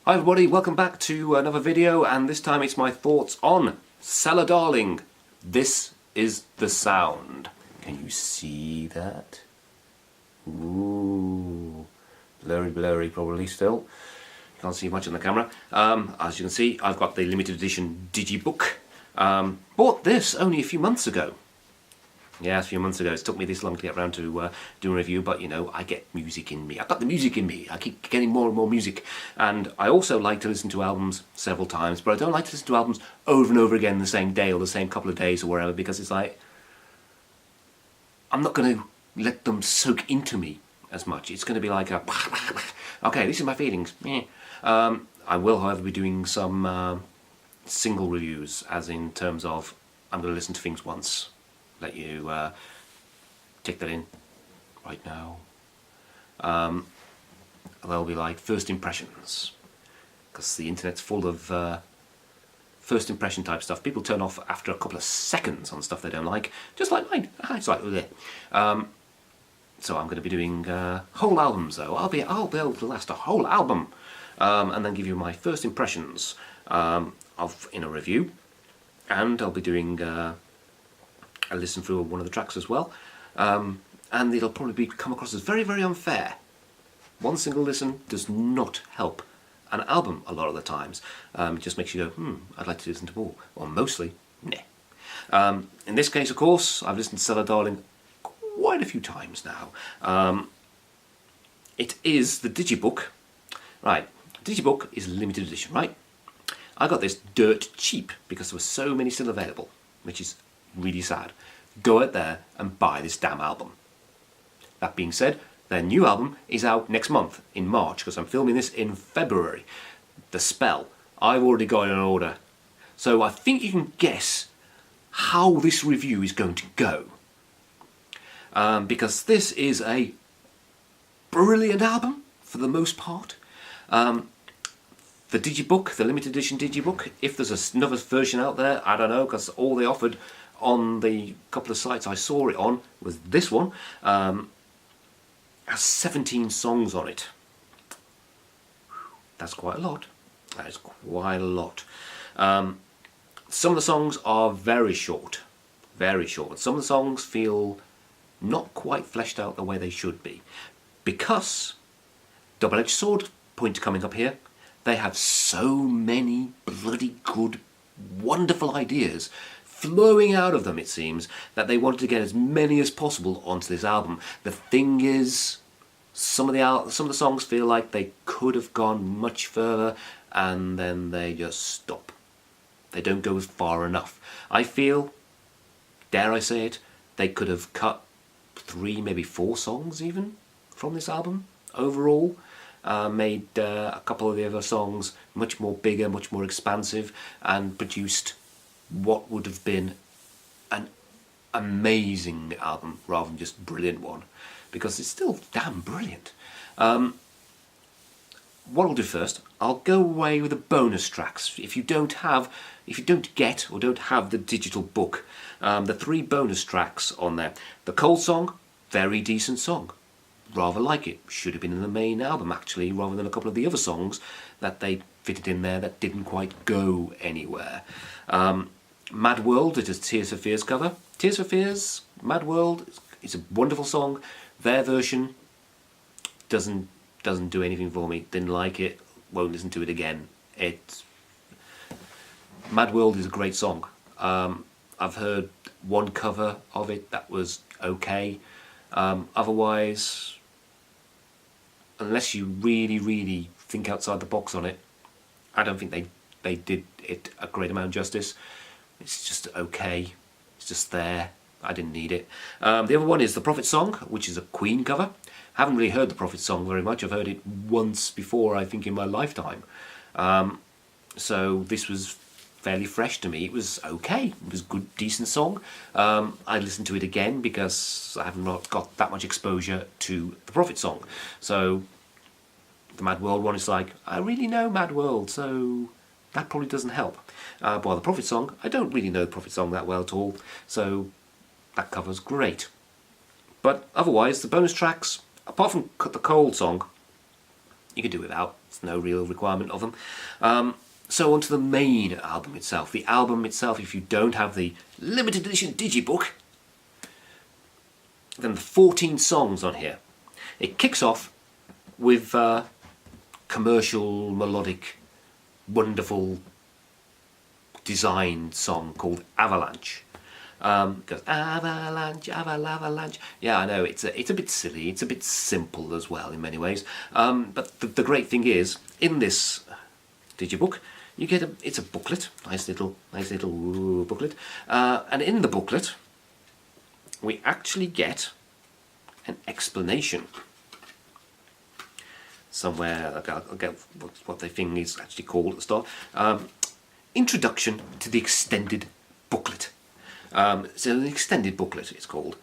Hi everybody, welcome back to another video, and this time it's my thoughts on Cellar Darling. This is the sound. Can you see that? Ooh, blurry probably still. Can't see much on the camera. As you can see, I've got the limited edition digibook. Bought this only a few months ago. Yeah, a few months ago. It's took me this long to get around to doing a review, but you know, I get music in me. I've got the music in me. I keep getting more and more music. And I also like to listen to albums several times, but I don't like to listen to albums over and over again the same day or the same couple of days or wherever, because it's like, I'm not going to let them soak into me as much. It's going to be like a, okay, this is my feelings. I will, however, be doing some single reviews, as in terms of, I'm going to listen to things once. Let you take that in right now. They'll be like first impressions, because the internet's full of first impression type stuff. People turn off after a couple of seconds on stuff they don't like, just like mine. It's like, so I'm going to be doing whole albums though. I'll be able to last a whole album, and then give you my first impressions in a review, and I'll be doing I listen through one of the tracks as well, and it'll probably come across as very, very unfair. One single listen does not help an album a lot of the times. It just makes you go, I'd like to listen to more. Or mostly, nah. In this case, of course, I've listened to Cellar Darling quite a few times now. It is the digibook. Right, digibook is limited edition, right? I got this dirt cheap because there were so many still available, which is really sad. Go out there and buy this damn album. That being said, their new album is out next month in March, because I'm filming this in February. The Spell. I've already got it on order. So I think you can guess how this review is going to go. Because this is a brilliant album for the most part. The digibook, the limited edition digibook, if there's another version out there, I don't know, because all they offered on the couple of sites I saw it on was this one. Has 17 songs on it. That's quite a lot. That is quite a lot. Some of the songs are very short. Very short. Some of the songs feel not quite fleshed out the way they should be. Because, double-edged sword point coming up here, they have so many bloody good, wonderful ideas flowing out of them, it seems, that they wanted to get as many as possible onto this album. The thing is, some of the songs feel like they could have gone much further, and then they just stop. They don't go far enough. I feel, dare I say it, they could have cut 3, maybe 4 songs even from this album overall. Made a couple of the other songs much more bigger, much more expansive, and produced what would have been an amazing album rather than just brilliant one, because it's still damn brilliant. What I'll do first, I'll go away with the bonus tracks. If you don't get or don't have the digital book, the 3 bonus tracks on there. The Cold Song, very decent song. Rather like it. Should have been in the main album actually, rather than a couple of the other songs that they fitted in there that didn't quite go anywhere. Mad World, it is Tears for Fears cover. Tears for Fears, Mad World, it's a wonderful song. Their version doesn't do anything for me. Didn't like it, won't listen to it again. Mad World is a great song. I've heard one cover of it that was okay. Otherwise, unless you really, really think outside the box on it, I don't think they did it a great amount of justice. It's just okay. It's just there. I didn't need it. The other one is The Prophet Song, which is a Queen cover. Haven't really heard The Prophet Song very much. I've heard it once before, I think, in my lifetime. So this was fairly fresh to me. It was okay. It was a good, decent song. I listened to it again because I have not got that much exposure to The Prophet Song. So the Mad World one is like, I really know Mad World, so that probably doesn't help. While the Prophet Song, I don't really know the Prophet Song that well at all, so that cover's great. But otherwise, the bonus tracks, apart from the Cold Song, you can do without. There's no real requirement of them. So on to the main album itself. The album itself, if you don't have the limited edition digibook, then the 14 songs on here. It kicks off with commercial, melodic, wonderful designed song called Avalanche. Goes avalanche, avalanche. Yeah, I know it's a bit silly. It's a bit simple as well in many ways. But the great thing is, in this digibook, you get it's a booklet, nice little booklet, and in the booklet, we actually get an explanation. Somewhere, I'll get what the thing is actually called at the start. Introduction to the extended booklet. So an extended booklet it's called,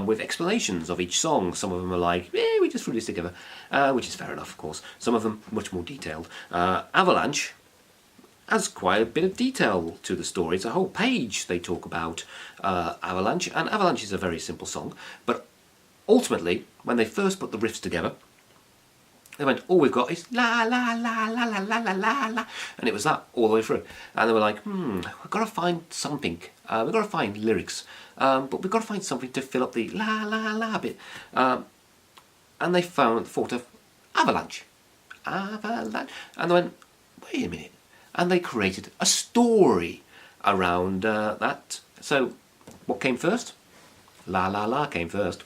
with explanations of each song. Some of them are like, we just threw this together, which is fair enough, of course. Some of them much more detailed. Avalanche has quite a bit of detail to the story. It's a whole page they talk about Avalanche, and Avalanche is a very simple song, but ultimately, when they first put the riffs together, they went, all we've got is la la la la la la la la la, and it was that all the way through. And they were like, we've got to find something. We've got to find lyrics, but we've got to find something to fill up the la la la bit. And they thought of avalanche, avalanche, and they went, wait a minute, and they created a story around that. So, what came first? La la la came first.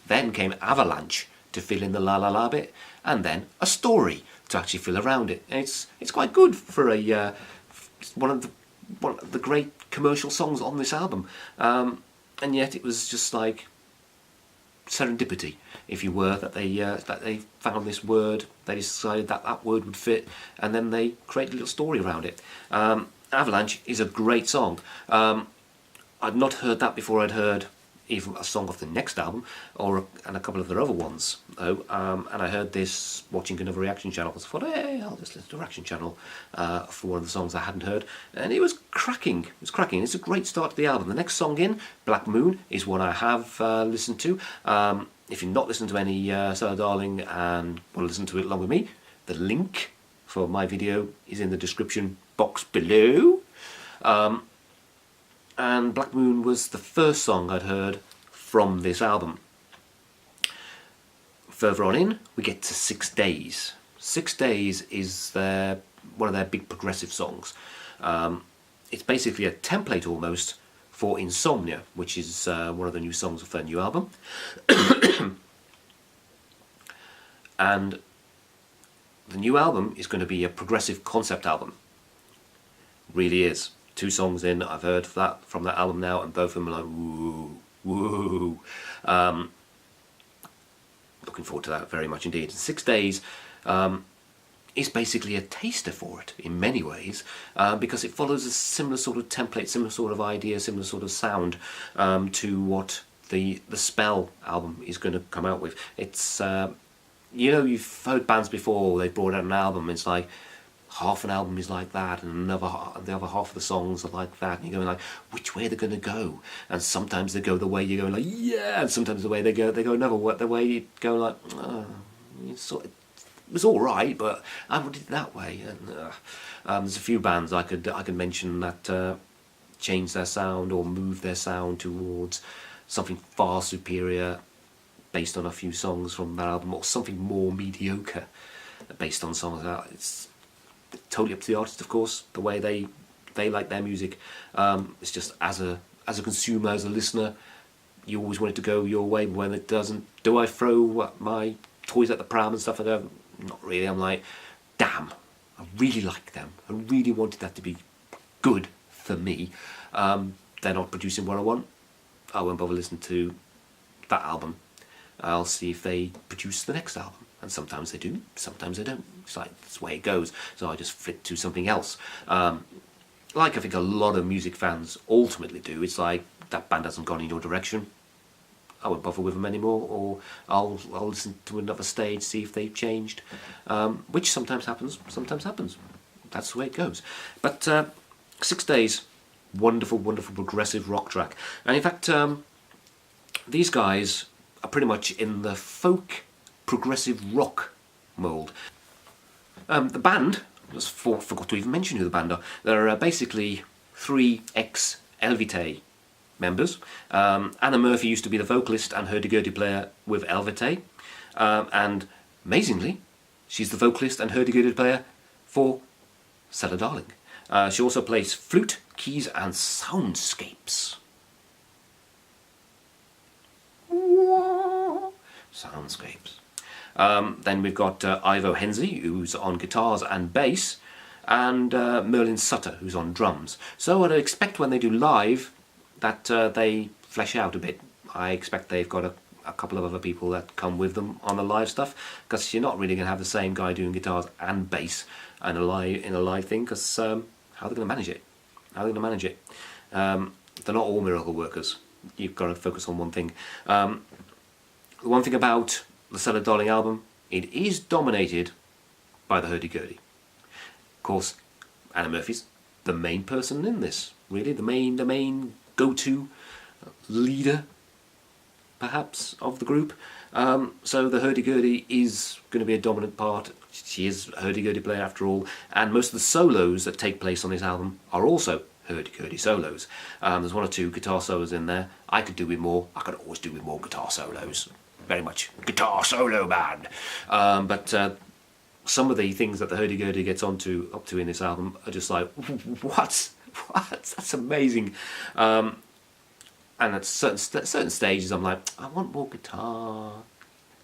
Then came avalanche to fill in the la la la bit, and then a story to actually fill around it. And it's quite good for a one of the great commercial songs on this album, and yet it was just like serendipity, if you were, that they found this word, they decided that word would fit, and then they created a little story around it. Avalanche is a great song. I'd not heard that before. I'd heard even a song off the next album, and a couple of their other ones, though. And I heard this watching another reaction channel. So I thought, hey, I'll just listen to a reaction channel for one of the songs I hadn't heard, and it was cracking. It was cracking. It's a great start to the album. The next song in, Black Moon, is one I have listened to. If you're not listening to any Cellar Darling and want to listen to it along with me, the link for my video is in the description box below. And Black Moon was the first song I'd heard from this album. Further on in, we get to 6 Days. 6 Days is one of their big progressive songs. It's basically a template almost for Insomnia, which is one of the new songs of their new album. And the new album is going to be a progressive concept album. Really is. 2 songs in, I've heard that from that album now, and both of them are like, woo, woo. Looking forward to that very much indeed. 6 Days is basically a taster for it in many ways, because it follows a similar sort of template, similar sort of idea, similar sort of sound to what the Spell album is going to come out with. It's, you know, you've heard bands before, they brought out an album, it's like, half an album is like that, and the other half of the songs are like that, and you're going like, which way they're going to go? And sometimes they go the way you're going like, yeah, and sometimes the way they go another way, the way you go like, oh, it was all right, but I wanted it that way. And there's a few bands I could mention that changed their sound or moved their sound towards something far superior based on a few songs from that album, or something more mediocre based on songs that it's totally up to the artist, of course, the way they like their music. It's just as a consumer, as a listener, you always want it to go your way, but when it doesn't, do I throw my toys at the pram and stuff like that? Not really. I'm like, damn, I really like them. I really wanted that to be good for me. They're not producing what I want. I won't bother listening to that album. I'll see if they produce the next album. And sometimes they do, sometimes they don't. It's like, that's the way it goes. So I just flick to something else. Like I think a lot of music fans ultimately do. It's like, that band hasn't gone in your direction, I won't bother with them anymore, or I'll listen to another stage, see if they've changed. Which sometimes happens, That's the way it goes. But 6 Days, wonderful, wonderful progressive rock track. And in fact, these guys are pretty much in the folk progressive rock mould. The band, I just forgot to even mention who the band are. There are basically 3 ex-Elvite members. Anna Murphy used to be the vocalist and hurdy-gurdy player with Elvite. And amazingly, she's the vocalist and hurdy-gurdy player for Cellar. She also plays flute, keys and soundscapes. Soundscapes. Then we've got Ivo Henze, who's on guitars and bass, and Merlin Sutter, who's on drums. So I'd expect when they do live that they flesh out a bit. I expect they've got a couple of other people that come with them on the live stuff, because you're not really going to have the same guy doing guitars and bass in a live thing, because how are they going to manage it? How are they going to manage it? They're not all miracle workers. You've got to focus on one thing. The one thing about the Cellar Darling album, it is dominated by the hurdy-gurdy. Of course, Anna Murphy's the main person in this, really, the main go-to leader, perhaps, of the group. So the hurdy-gurdy is going to be a dominant part. She is a hurdy-gurdy player after all, and most of the solos that take place on this album are also hurdy-gurdy solos. There's 1 or 2 guitar solos in there. I could do with more. I could always do with more guitar solos. Very much guitar solo band. But some of the things that the hurdy-gurdy gets up to in this album are just like, what? That's amazing. And at certain stages I'm like, I want more guitar.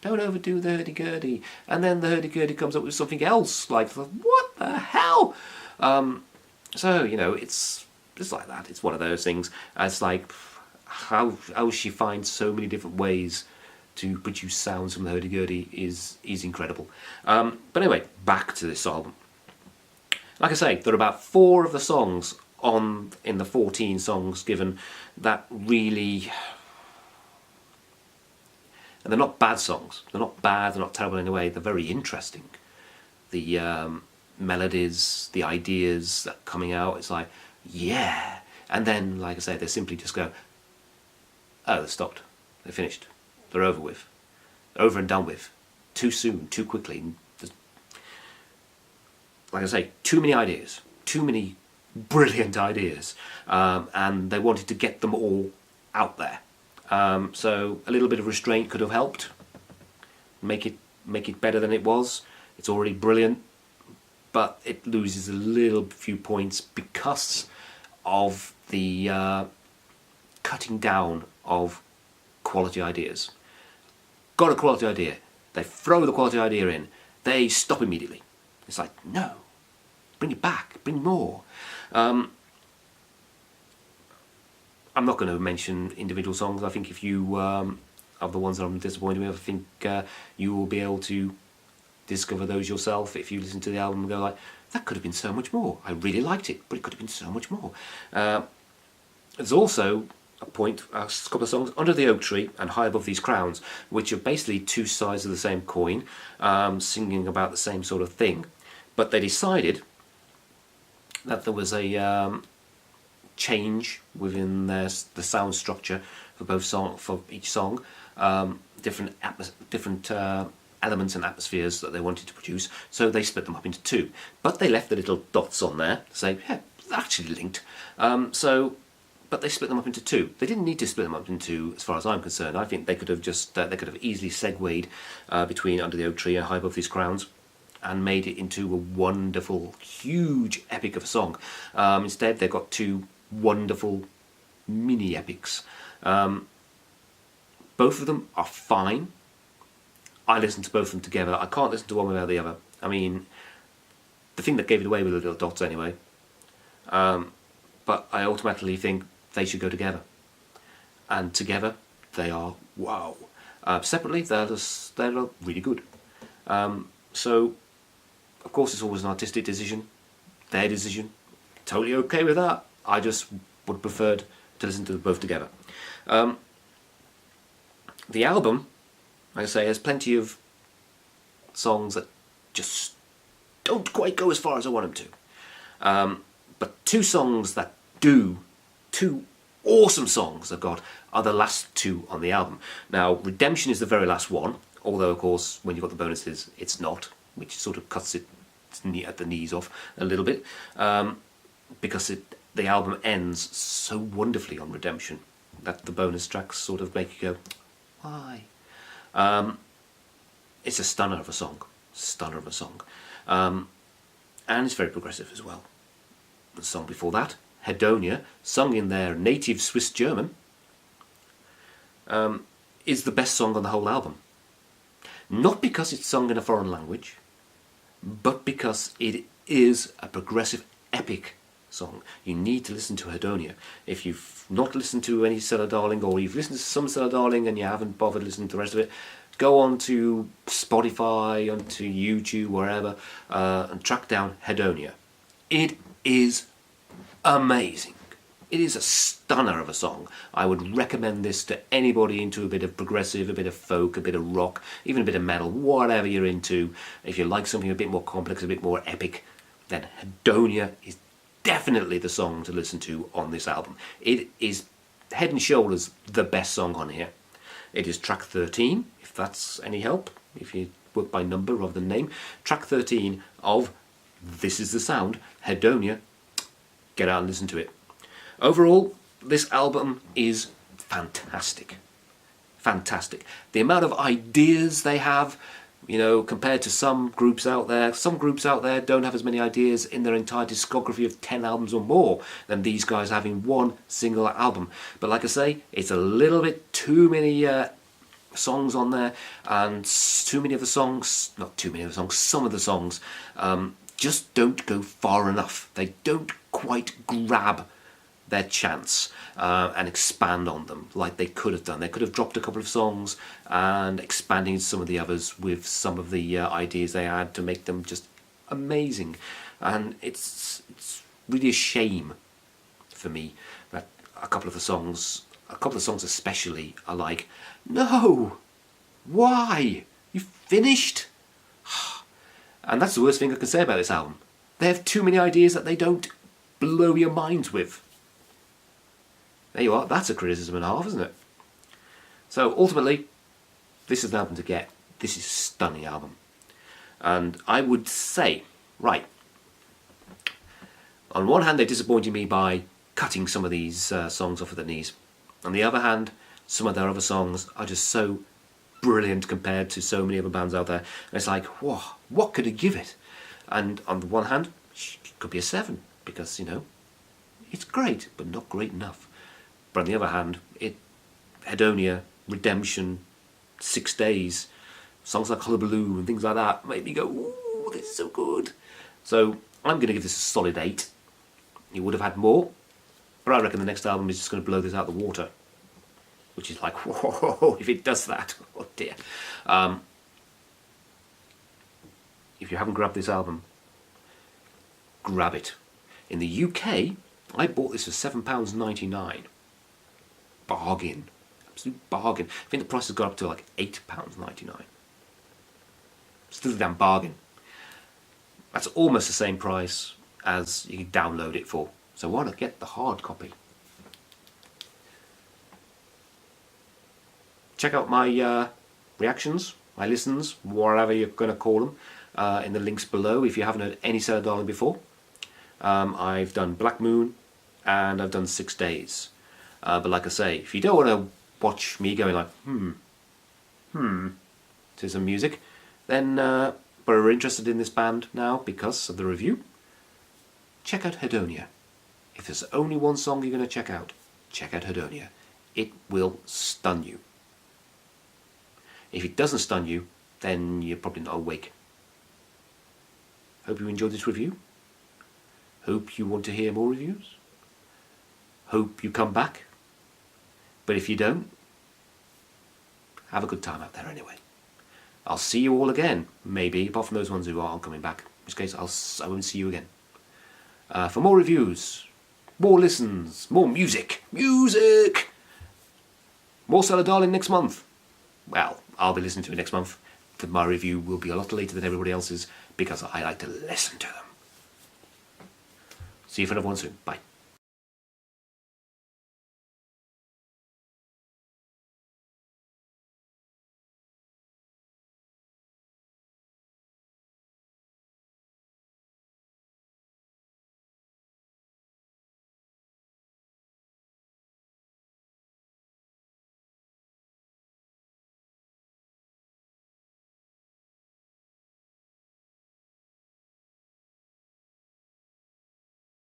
Don't overdo the hurdy-gurdy. And then the hurdy-gurdy comes up with something else, like, what the hell? So, you know, it's like that. It's one of those things. It's like, how she finds so many different ways to produce sounds from the hurdy-gurdy is incredible. But anyway, back to this album. Like I say, there are about 4 of the songs in the 14 songs given that really... And they're not bad songs. They're not bad, they're not terrible in any way. They're very interesting. The melodies, the ideas that are coming out, it's like, yeah. And then, like I say, they simply just go, oh, they stopped. They finished. They're over with. They're over and done with. Too soon, too quickly. Like I say, too many ideas. Too many brilliant ideas. And they wanted to get them all out there. So a little bit of restraint could have helped. Make it better than it was. It's already brilliant. But it loses a few points because of the cutting down of quality ideas. Got a quality idea. They throw the quality idea in. They stop immediately. It's like, no. Bring it back. Bring more. I'm not going to mention individual songs. I think if you are the ones that I'm disappointed with, I think you will be able to discover those yourself if you listen to the album and go like, that could have been so much more. I really liked it, but it could have been so much more. There's also a couple of songs, Under the Oak Tree and High Above These Crowns, which are basically 2 sides of the same coin, singing about the same sort of thing. But they decided that there was a change within the sound structure for each song, different elements and atmospheres that they wanted to produce, so they split them up into 2. But they left the little dots on there to say, yeah, they're actually linked. But they split them up into 2. They didn't need to split them up into 2, as far as I'm concerned. I think they could have easily segued between Under the Oak Tree and High Above These Crowns and made it into a wonderful, huge epic of a song. Instead, they've got 2 wonderful mini epics. Both of them are fine. I listen to both of them together. I can't listen to one without the other. I mean, the thing that gave it away were the little dots anyway. But I automatically think they should go together. And together, they are wow. Separately, they're really good. So, of course, it's always an artistic decision. Their decision. Totally okay with that. I just would prefer to listen to them both together. The album, like I say, has plenty of songs that just don't quite go as far as I want them to. But 2 songs that do, 2 awesome songs I've got, are the last 2 on the album. Now, Redemption is the very last one, although, of course, when you've got the bonuses, it's not, which sort of cuts it at the knees off a little bit, because the album ends so wonderfully on Redemption that the bonus tracks sort of make you go, why? It's a stunner of a song, and it's very progressive as well. The song before that, Hedonia, sung in their native Swiss German, is the best song on the whole album. Not because it's sung in a foreign language, but because it is a progressive epic song. You need to listen to Hedonia. If you've not listened to any Cellar Darling, or you've listened to some Cellar Darling and you haven't bothered listening to the rest of it, go on to Spotify, onto YouTube, wherever, and track down Hedonia. It is amazing. It is a stunner of a song. I would recommend this to anybody into a bit of progressive, a bit of folk, a bit of rock, even a bit of metal, whatever you're into. If you like something a bit more complex, a bit more epic, then Hedonia is definitely the song to listen to on this album. It is head and shoulders the best song on here. It is track 13, if that's any help, if you work by number rather than name. Track 13 of This Is the Sound, Hedonia. Get out and listen to it. Overall, this album is fantastic. Fantastic. The amount of ideas they have, you know, compared to some groups out there don't have as many ideas in their entire discography of 10 albums or more than these guys having one single album. But like I say, it's a little bit too many songs on there, and some of the songs just don't go far enough. They don't quite grab their chance and expand on them like they could have done. They could have dropped a couple of songs and expanding some of the others with some of the ideas they had to make them just amazing. And it's really a shame for me that a couple of the songs especially, are like, no, why? You finished? And that's the worst thing I can say about this album. They have too many ideas that they don't blow your minds with. There you are, that's a criticism and a half, isn't it? So ultimately, this is an album to get. This is a stunning album. And I would say, right, on one hand they disappointed me by cutting some of these songs off of the knees. On the other hand, some of their other songs are just so brilliant compared to so many other bands out there. And it's like, whoa, what could it give it? And on the one hand, it could be a 7, because, you know, it's great, but not great enough. But on the other hand, Hedonia, Redemption, 6 Days, songs like Hullabaloo and things like that make me go, ooh, this is so good. So I'm going to give this a solid 8. You would have had more, but I reckon the next album is just going to blow this out of the water. Which is like, whoa, if it does that, oh dear. If you haven't grabbed this album, grab it. In the UK, I bought this for £7.99. Bargain. Absolute bargain. I think the price has got up to like £8.99. Still a damn bargain. That's almost the same price as you can download it for. So why not get the hard copy? Check out my reactions, my listens, whatever you're going to call them, in the links below if you haven't heard any Cellar Darling before. I've done Black Moon and I've done 6 Days. But like I say, if you don't want to watch me going like, to some music, then, but are interested in this band now because of the review, check out Hedonia. If there's only one song you're going to check out Hedonia. It will stun you. If it doesn't stun you, then you're probably not awake. Hope you enjoyed this review. Hope you want to hear more reviews. Hope you come back. But if you don't, have a good time out there anyway. I'll see you all again, maybe, apart from those ones who aren't coming back. In which case, I won't see you again. For more reviews, more listens, more music, more Cellar Darling next month. Well, I'll be listening to it next month, but my review will be a lot later than everybody else's because I like to listen to them. See you for another one soon. Bye.